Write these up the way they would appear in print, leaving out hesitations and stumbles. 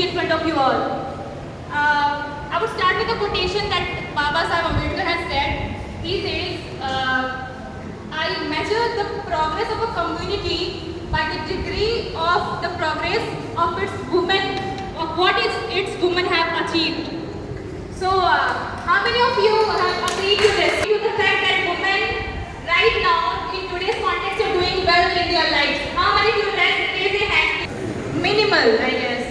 in front of you all. I would start with a quotation that Baba Sahib Ambedkar has said. He says, I measure the progress of a community by the degree of the progress of its women, of what its women have achieved. So, how many of you have agreed to this? To the fact that women right now in today's context are doing well in their lives. How many of you raise a hand? Minimal, I guess.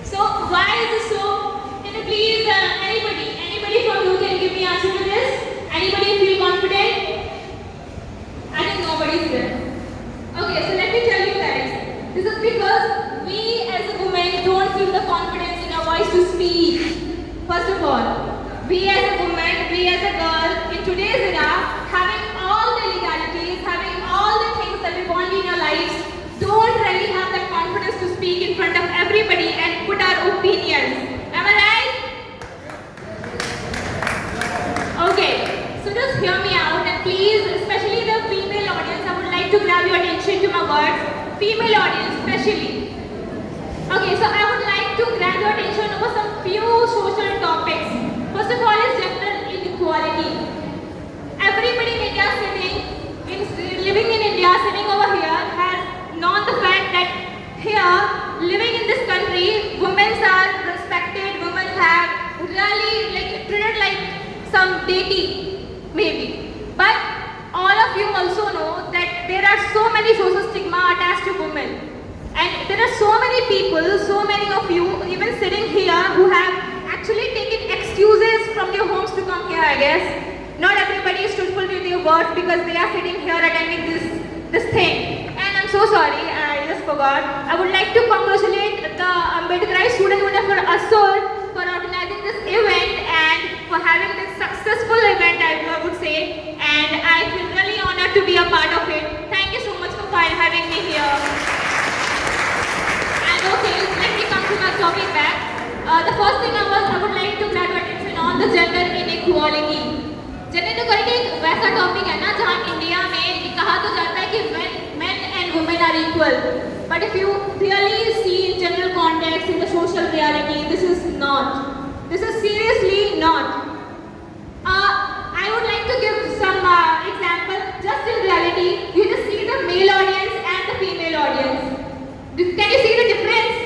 So, why is this so? Can you please, anybody from you can give me answer to this? Anybody feel confident? I think nobody's there. Okay, so let me tell you guys. This is because we as a woman don't feel the confidence in our voice to speak. First of all, we as a woman, we as a girl, in today's era, having all the legalities, having all the things that we want in our lives, don't really have that confidence to speak in front of everybody and put our opinions. Am I right? Okay, so just hear me out and please, especially the female audience, I would like to grab your attention to my words. Female audience, especially. Okay, so I would like to grab your attention over some few social topics. First of all is gender inequality. Everybody in India living in India, sitting over here, has known the fact that here, living in this country, women are respected, women have really treated like some deity, maybe. But all of you also know that there are so many social stigma attached to women. And there are so many people, so many of you, even sitting here, who have actually taken excuses from their homes to come here, I guess. Not everybody is truthful to their words because they are sitting here attending this thing. And I'm so sorry, I just forgot. I would like to congratulate the Ambedkar Student Union for Assur for organizing this event and for having this successful event, I would say. And I feel really honored to be a part of it. Thank you so much for having me here. Okay, let me come to my topic back. The first thing I would like to grab your attention on the gender inequality. Gender inequality एक वैसा topic है ना जहाँ India में कहा तो जाता है कि men and women are equal. But if you really see in general context, in the social reality, this is not. This is seriously not. I would like to give some example. Just in reality, you just see the male audience and the female audience. Can you see the difference?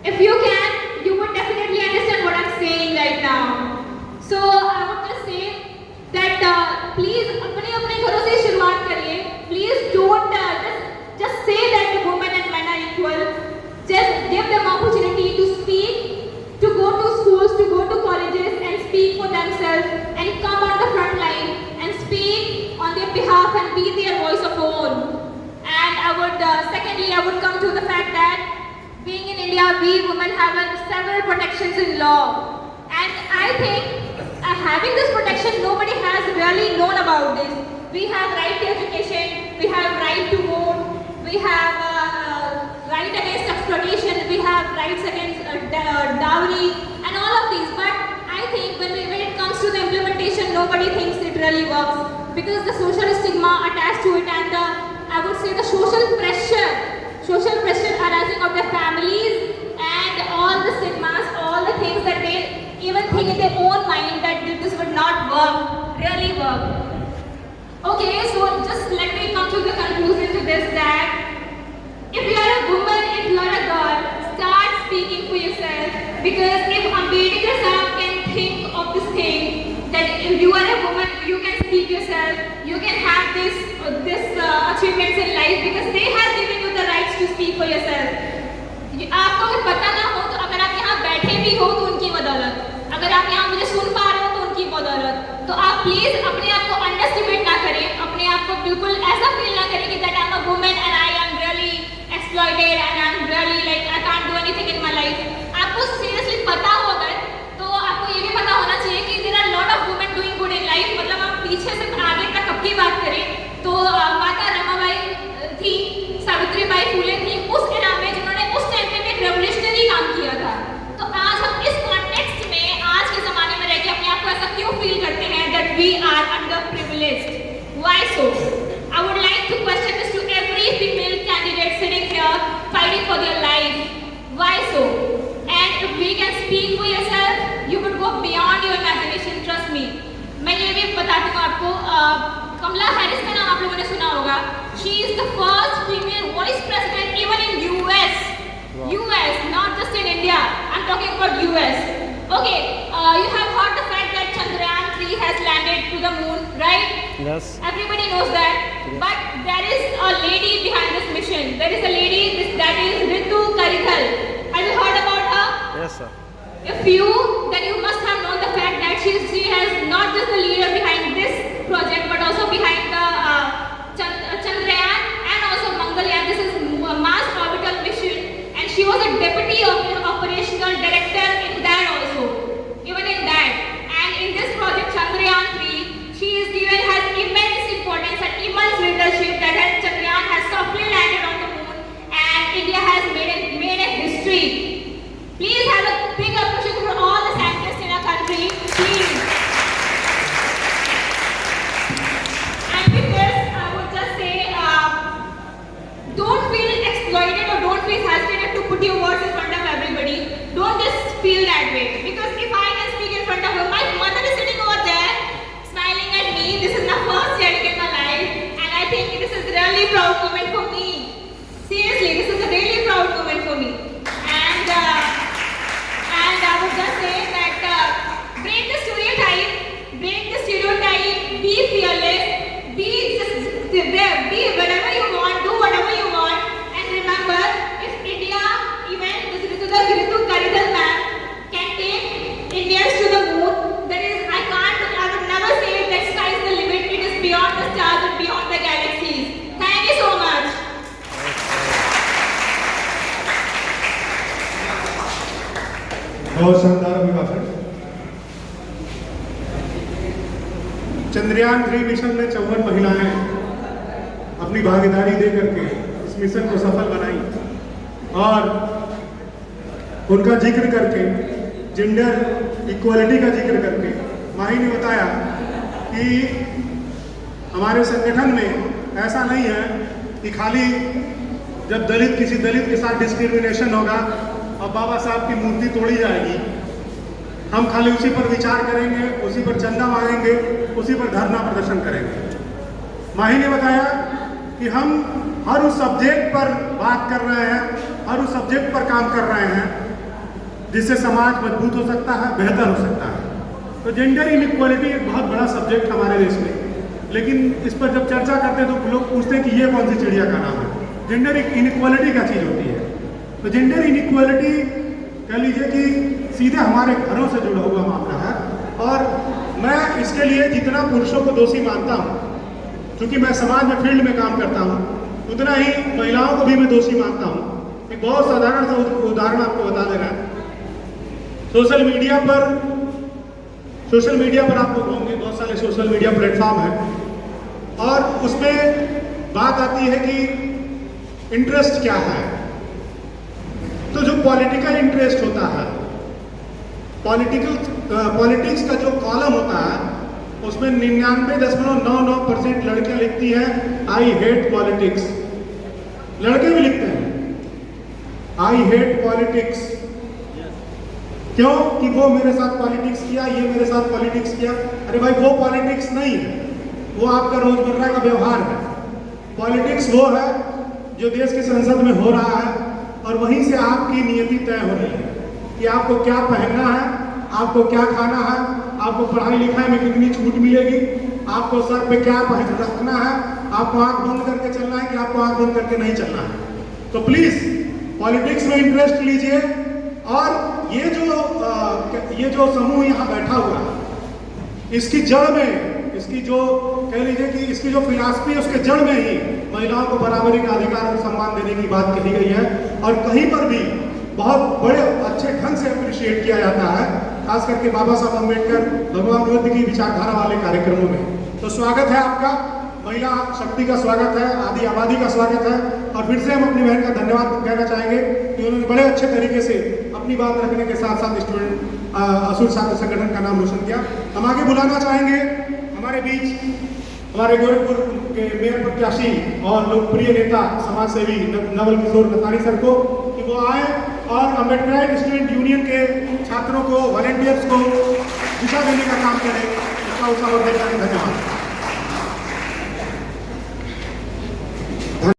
If you can, you would definitely understand what I'm saying right now. So I would just say that please अपने घरों से शुरुआत करिए. Please don't just say that the women and men are equal. Just give them opportunity to speak, to go to schools, to go to colleges and speak for themselves and come on the front line and speak on their behalf and be their voice of own. And I would, secondly, I would come to the fact that being in India, we women have several protections in law. And I think having this protection, nobody has really known about this. We have right to education, we have right to vote, we have right against exploitation, we have rights against dowry, and all of these. But I think when it comes to the implementation, nobody thinks it really works. Because the social stigma attached to it and I would say the social pressure arising of their families and all the stigmas, all the things that they even think in their own mind that this would not really work. Okay, so just let me come to the conclusion to this that if you are a woman, if you are a girl, start speaking for yourself because if Ambedkar Sahib can think of this thing that if you are a woman, you can speak yourself, you can have this achievements in life because they have given you the rights to speak for yourself. आपको अगर पता ना हो तो अगर आप यहाँ बैठे भी हो तो उनकी बदौलत, अगर आप यहाँ मुझे सुन पा रहे हो तो उनकी बदौलत, तो आप प्लीज अपने आप को अंडरएस्टिमेट ना करें, अपने आप को बिल्कुल ऐसा फील ना करें कि that I'm a woman and I am really exploited and I'm really like I can't do anything in my life. आपको seriously पता हो अगर तो आपको ये भी पता होना चाहिए कि there are lot of women doing good in life. मतलब हम पीछे से आगे तक अब की बात करें तो माता रमाबाई थी, सावित्रीबाई फुले थी उस एरा में जिन्होंने उस टाइम पे एक रेवोल्यूशनरी काम किया था. तो आज हम इस कॉन्टेक्स्ट में आज के ज़माने में रह के अपने आप को ऐसा क्यों फील करते हैं that we are underprivileged? Why so? I would like to question this to every female candidate sitting here fighting for their life. आपको कमला हैरिस का नाम आप लोगों ने सुना होगा. She is the first female vice president even in US. US, not just in India. I'm talking about US. Okay, you have heard the fact that Chandrayaan 3 has landed to the moon, right? Yes. Everybody knows that. Yes. But there is a lady behind this mission. There is a lady that is Ritu Karidhal. Have you heard about her? Yes, sir. If you, then you must have known the fact that she has not just the leader behind this project, but also behind the Chandrayaan and also Mangalyaan. This is a Mars orbital mission. She was a deputy operational director in that also, even in that. And in this project Chandrayaan 3, she is given has immense importance and immense leadership that Chandrayaan has softly landed on the moon, and India has made a history. Please have a big appreciation for all the scientists in our country, please. And with this, I would just say, don't feel exploited or don't feel hesitated to put your words in front of everybody. Don't just feel that way. Because if I can speak in front of her, my mother is sitting over there smiling at me. This is my first hearing in my life, and I think this is a really proud moment for me. Seriously, this is a really proud moment for me. And I would just say that break the stereotype, be fearless, be whatever you want, do whatever you want, and remember, if India, even Ritu Karidhal ma'am, can take Indians to the moon, that is, I would never say that sky is the limit. It is beyond the stars and beyond the galaxies. Thank you so much. बहुत शानदार अभिभाषण. Chandrayaan 3 mission में 54 महिलाएं अपनी भागीदारी दे करके इस mission को सफल बनाई और उनका जिक्र करके, जेंडर इक्वालिटी का जिक्र करके माही ने बताया कि हमारे संगठन में ऐसा नहीं है कि खाली जब किसी दलित के साथ डिस्क्रिमिनेशन होगा और बाबा साहब की मूर्ति तोड़ी जाएगी, हम खाली उसी पर विचार करेंगे, उसी पर चंदा मांगेंगे, उसी पर धरना प्रदर्शन करेंगे. माही ने बताया कि हम हर उस सब्जेक्ट पर बात कर रहे हैं, हर उस सब्जेक्ट पर काम कर रहे हैं जिससे समाज मजबूत हो सकता है, बेहतर हो सकता है. तो जेंडर इनइक्वालिटी एक बहुत बड़ा सब्जेक्ट हमारे देश में, लेकिन इस पर जब चर्चा करते हैं तो लोग पूछते हैं कि ये कौन सी चिड़िया का नाम है. जेंडर इनइक्वालिटी क्या चीज़ होती है? तो जेंडर इनइक्वालिटी कह लीजिए कि सीधे हमारे घरों से जुड़ा हुआ मामला है, और मैं इसके लिए जितना पुरुषों को दोषी मानता हूँ, क्योंकि मैं समाज में फील्ड में काम करता हूँ, उतना ही महिलाओं को भी मैं दोषी मानता हूँ. एक बहुत साधारण सा उदाहरण आपको बता दे रहा है. सोशल मीडिया पर आप लोग होंगे, बहुत सारे सोशल मीडिया प्लेटफॉर्म हैं, और उसमें बात आती है कि इंटरेस्ट क्या है. तो जो पॉलिटिकल इंटरेस्ट होता है, पॉलिटिक्स का जो कॉलम होता है, उसमें 99.99% लड़कियां लिखती हैं आई हेट पॉलिटिक्स. लड़के भी लिखते हैं आई हेट पॉलिटिक्स. क्यों? कि वो मेरे साथ पॉलिटिक्स किया, ये मेरे साथ पॉलिटिक्स किया. अरे भाई, वो पॉलिटिक्स नहीं है, वो आपका रोजमर्रा का व्यवहार है. पॉलिटिक्स वो है जो देश की संसद में हो रहा है, और वहीं से आपकी नियति तय हो रही है कि आपको क्या पहनना है, आपको क्या खाना है, आपको पढ़ाई लिखाई में कितनी छूट मिलेगी, आपको सर पे क्या रखना है, आपको आंख बंद करके चलना है कि आपको आंख बंद करके नहीं चलना है. तो प्लीज पॉलिटिक्स में इंटरेस्ट लीजिए. और ये जो समूह यहाँ बैठा हुआ है, इसकी जड़ में, इसकी जो कह लीजिए कि इसकी जो फिलॉसफी है, उसके जड़ में ही महिलाओं को बराबरी का अधिकार और सम्मान देने की बात कही गई है. और कहीं पर भी बहुत बड़े अच्छे ढंग से अप्रिशिएट किया जाता है, खास करके बाबा साहब अम्बेडकर, भगवान बुद्ध की विचारधारा वाले कार्यक्रमों में. तो स्वागत है आपका, महिला शक्ति का स्वागत है, आदि आबादी का स्वागत है. और फिर से हम अपनी बहन का धन्यवाद कहना चाहेंगे कि उन्होंने बड़े अच्छे तरीके से अपनी बात रखने के साथ साथ स्टूडेंट असुर छात्र संगठन का नाम रोशन किया. हम आगे बुलाना चाहेंगे हमारे बीच हमारे गोरखपुर के मेयर प्रत्याशी और लोकप्रिय नेता समाज सेवी नवल किशोर नथानी सर को, कि वो आए और अम्बेडकर स्टूडेंट यूनियन के छात्रों को, वॉलंटियर्स को दिशा देने का काम करें. इसका उत्साह और धन्यवाद.